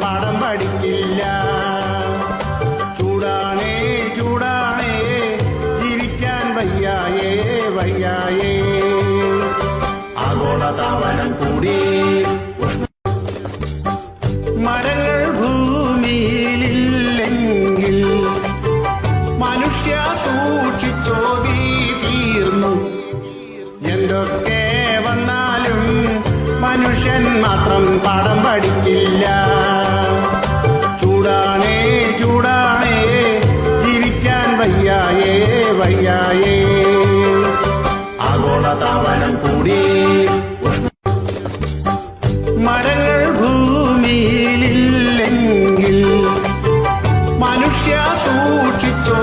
പാഠം പഠിക്കില്ല. ചൂടാണേ ചൂടാണേ ജീവിക്കാൻ വയ്യായേ വയ്യായേ. ആഗോളതാപനം കൂടി മരങ്ങൾ ഭൂമിയിലില്ലെങ്കിൽ മനുഷ്യ സൂക്ഷിച്ചോ തീ തീർന്നു. എന്തൊക്കെ വന്നാലും മനുഷ്യൻ മാത്രം പാഠം പഠിക്കില്ല. ചൂടാണേ ചൂടാണേ ജീവിക്കാൻ വയ്യായേ വയ്യായേ. ആഗോളതാപനം കൂടി മരങ്ങൾ ഭൂമിയിലില്ലെങ്കിൽ മനുഷ്യ സൂക്ഷിച്ചോ